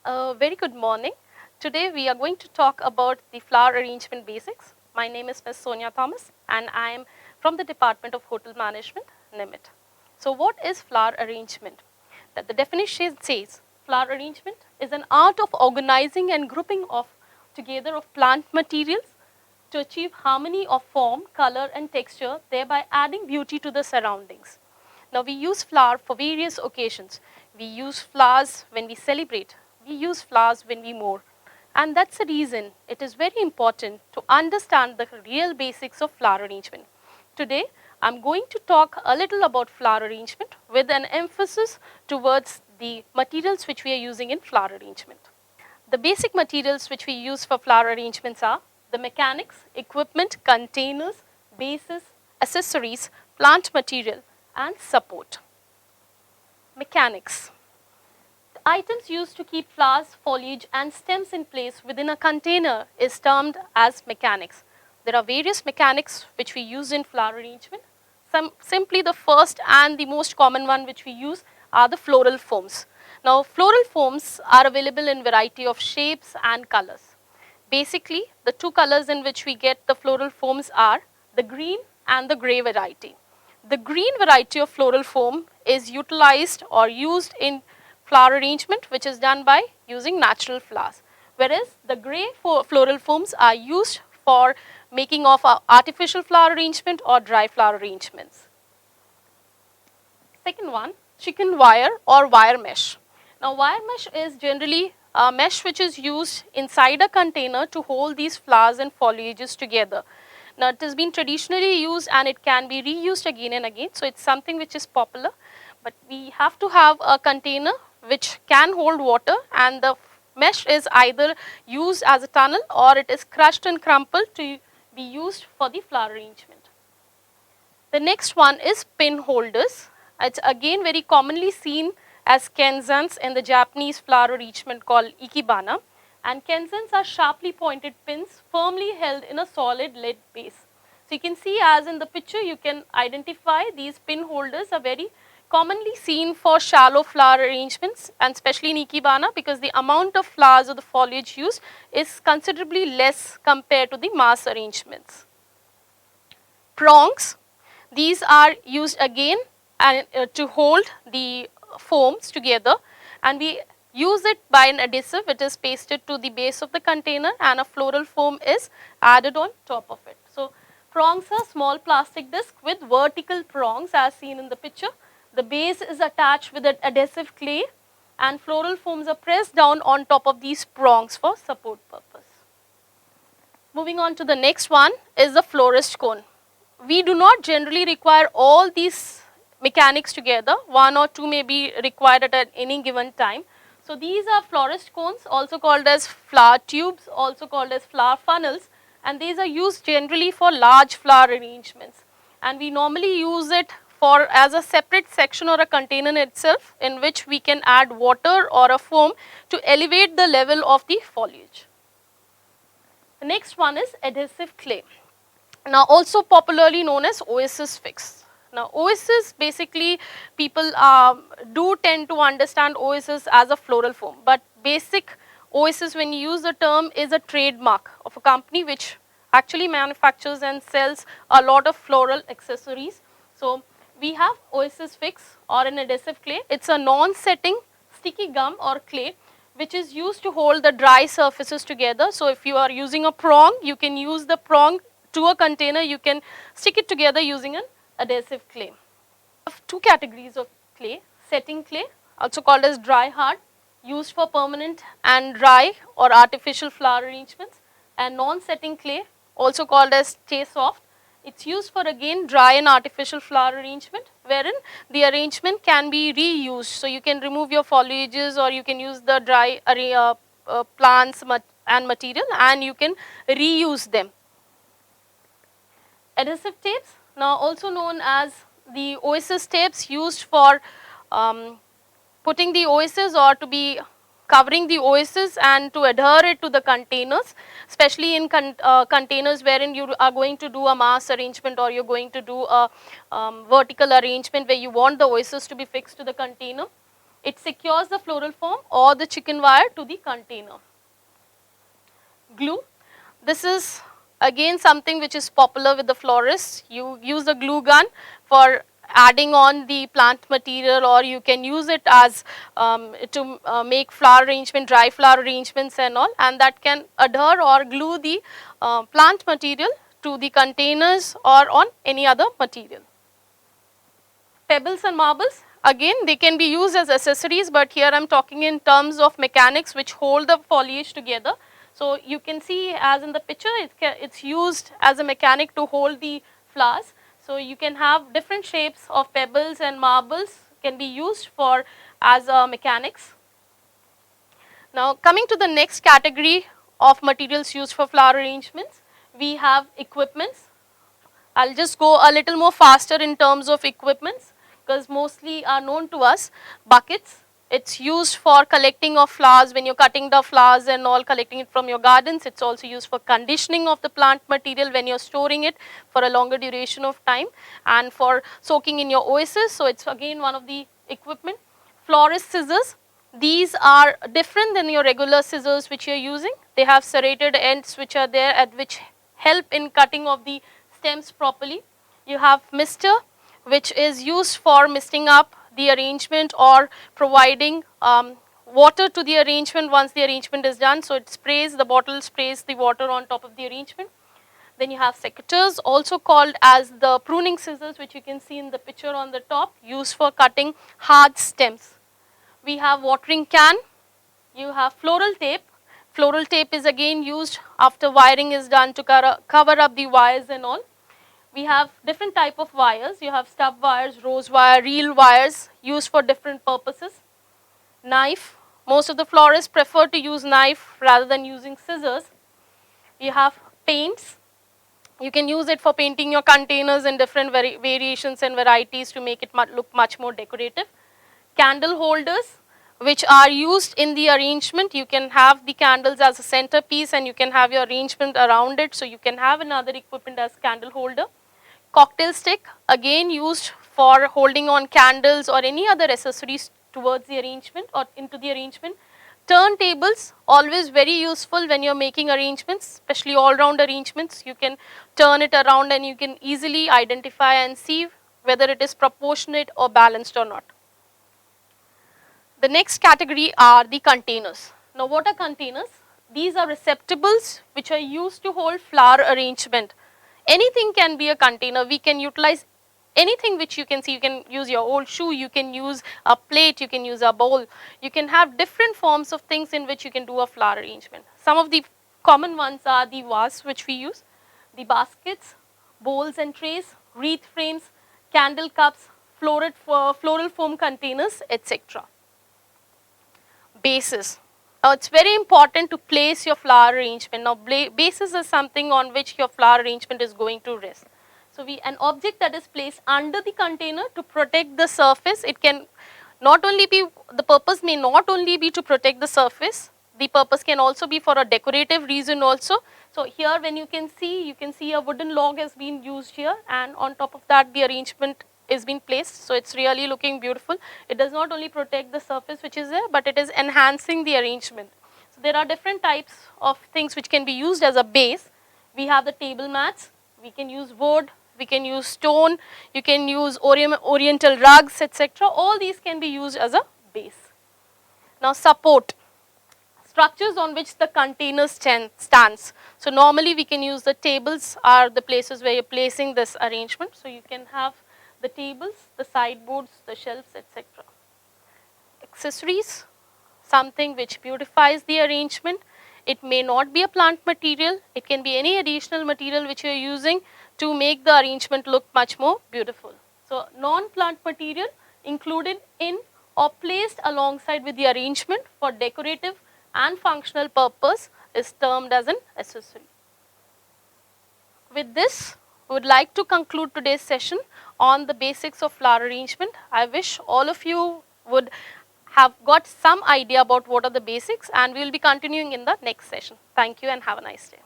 Very good morning. Today we are going to talk about the flower arrangement basics. My name is Ms. Sonia Thomas and I am from the Department of Hotel Management, NIMIT. So what is flower arrangement? That the definition says flower arrangement is an art of organizing and grouping of together of plant materials to achieve harmony of form, color and texture, thereby adding beauty to the surroundings. Now we use flower for various occasions. We use flowers when we celebrate. We use flowers when we mourn. And that's the reason it is very important to understand the real basics of flower arrangement. Today, I'm going to talk a little about flower arrangement with an emphasis towards the materials which we are using in flower arrangement. The basic materials which we use for flower arrangements are the mechanics, equipment, containers, bases, accessories, plant material, and support. Mechanics. The items used to keep flowers, foliage, and stems in place within a container is termed as mechanics. There are various mechanics which we use in flower arrangement. Simply the first and the most common one which we use are the floral forms. Now, floral forms are available in variety of shapes and colors. Basically, the two colors in which we get the floral forms are the green and the grey variety. The green variety of floral form is utilized or used in flower arrangement which is done by using natural flowers, whereas the grey floral forms are used for making of artificial flower arrangement or dry flower arrangements. Second one, chicken wire or wire mesh. Now wire mesh is generally a mesh which is used inside a container to hold these flowers and foliages together. Now it has been traditionally used and it can be reused again and again, so it's something which is popular, but we have to have a container which can hold water, and the mesh is either used as a tunnel or it is crushed and crumpled to be used for the flower arrangement. The next one is pin holders. It's again very commonly seen as kenzans in the Japanese flower arrangement called ikebana, and kenzans are sharply pointed pins firmly held in a solid lead base. So you can see, as in the picture, you can identify these pin holders are very commonly seen for shallow flower arrangements, and especially in ikebana, because the amount of flowers or the foliage used is considerably less compared to the mass arrangements. Prongs, these are used again to hold the forms together, and we use it by an adhesive. It is pasted to the base of the container and a floral form is added on top of it. So prongs are small plastic disc with vertical prongs as seen in the picture. The base is attached with an adhesive clay and floral forms are pressed down on top of these prongs for support purpose. Moving on to the next one is the florist cone. We do not generally require all these mechanics together. One or two may be required at any given time. So these are florist cones, also called as flower tubes, also called as flower funnels, and these are used generally for large flower arrangements, and we normally use it for as a separate section or a container itself, in which we can add water or a foam to elevate the level of the foliage. The next one is adhesive clay, now also popularly known as oasis fix. Now oasis, basically people do tend to understand oasis as a floral form, but basic oasis, when you use the term, is a trademark of a company which actually manufactures and sells a lot of floral accessories. So we have oasis fix or an adhesive clay. It's a non-setting sticky gum or clay which is used to hold the dry surfaces together. So if you are using a prong, you can use the prong to a container, you can stick it together using an adhesive clay. We have two categories of clay: setting clay, also called as dry hard, used for permanent and dry or artificial flower arrangements, and non-setting clay, also called as stay soft. It's used for again dry and artificial flower arrangement, wherein the arrangement can be reused. So you can remove your foliages or you can use the dry plants and material and you can reuse them. Adhesive tapes, now also known as the oasis tapes, used for putting the oasis or to be covering the oasis and to adhere it to the containers, especially in containers wherein you are going to do a mass arrangement or you are going to do a vertical arrangement where you want the oasis to be fixed to the container. It secures the floral form or the chicken wire to the container. Glue. This is again something which is popular with the florists. You use a glue gun for adding on the plant material, or you can use it as to make flower arrangement, dry flower arrangements and all, and that can adhere or glue the plant material to the containers or on any other material. Pebbles and marbles, again they can be used as accessories, but here I am talking in terms of mechanics which hold the foliage together. So you can see as in the picture, it's used as a mechanic to hold the flowers. So you can have different shapes of pebbles and marbles can be used for as mechanics. Now coming to the next category of materials used for flower arrangements, we have equipments. I'll just go a little more faster in terms of equipments because mostly are known to us. Buckets, it's used for collecting of flowers when you're cutting the flowers and all, collecting it from your gardens. It's also used for conditioning of the plant material when you're storing it for a longer duration of time, and for soaking in your oasis. So it's again one of the equipment. Florist scissors, these are different than your regular scissors which you're using. They have serrated ends which are there at which help in cutting of the stems properly. You have mister, which is used for misting up the arrangement or providing water to the arrangement once the arrangement is done. So it sprays, the bottle sprays the water on top of the arrangement. Then you have secateurs, also called as the pruning scissors, which you can see in the picture on the top, used for cutting hard stems. We have watering can. You have floral tape. Floral tape is again used after wiring is done to cover up the wires and all. We have different type of wires. You have stub wires, rose wire, reel wires used for different purposes. Knife. Most of the florists prefer to use knife rather than using scissors. You have paints. You can use it for painting your containers in different variations and varieties to make it look much more decorative. Candle holders, which are used in the arrangement. You can have the candles as a centerpiece and you can have your arrangement around it. So you can have another equipment as candle holder. Cocktail stick, again used for holding on candles or any other accessories towards the arrangement or into the arrangement. Turntables, always very useful when you're making arrangements, especially all-round arrangements. You can turn it around and you can easily identify and see whether it is proportionate or balanced or not. The next category are the containers. Now what are containers? These are receptacles which are used to hold flower arrangement. Anything can be a container. We can utilize anything which you can see. You can use your old shoe, you can use a plate, you can use a bowl. You can have different forms of things in which you can do a flower arrangement. Some of the common ones are the vase which we use, the baskets, bowls and trays, wreath frames, candle cups, floral foam containers, etc. Bases. Now it's very important to place your flower arrangement. Now bases is something on which your flower arrangement is going to rest. So an object that is placed under the container to protect the surface, it can not only be, the purpose may not only be to protect the surface, the purpose can also be for a decorative reason also. So here when you can see a wooden log has been used here, and on top of that the arrangement is being placed. So it's really looking beautiful. It does not only protect the surface which is there, but it is enhancing the arrangement. So there are different types of things which can be used as a base. We have the table mats, we can use wood, we can use stone, you can use oriental rugs, etc. All these can be used as a base. Now support, structures on which the container stands. So normally we can use the tables are the places where you're placing this arrangement. So you can have the tables, the sideboards, the shelves, etc. Accessories, something which beautifies the arrangement. It may not be a plant material, it can be any additional material which you are using to make the arrangement look much more beautiful. So non-plant material included in or placed alongside with the arrangement for decorative and functional purpose is termed as an accessory. With this, we would like to conclude today's session on the basics of flower arrangement. I wish all of you would have got some idea about what are the basics, and we will be continuing in the next session. Thank you and have a nice day.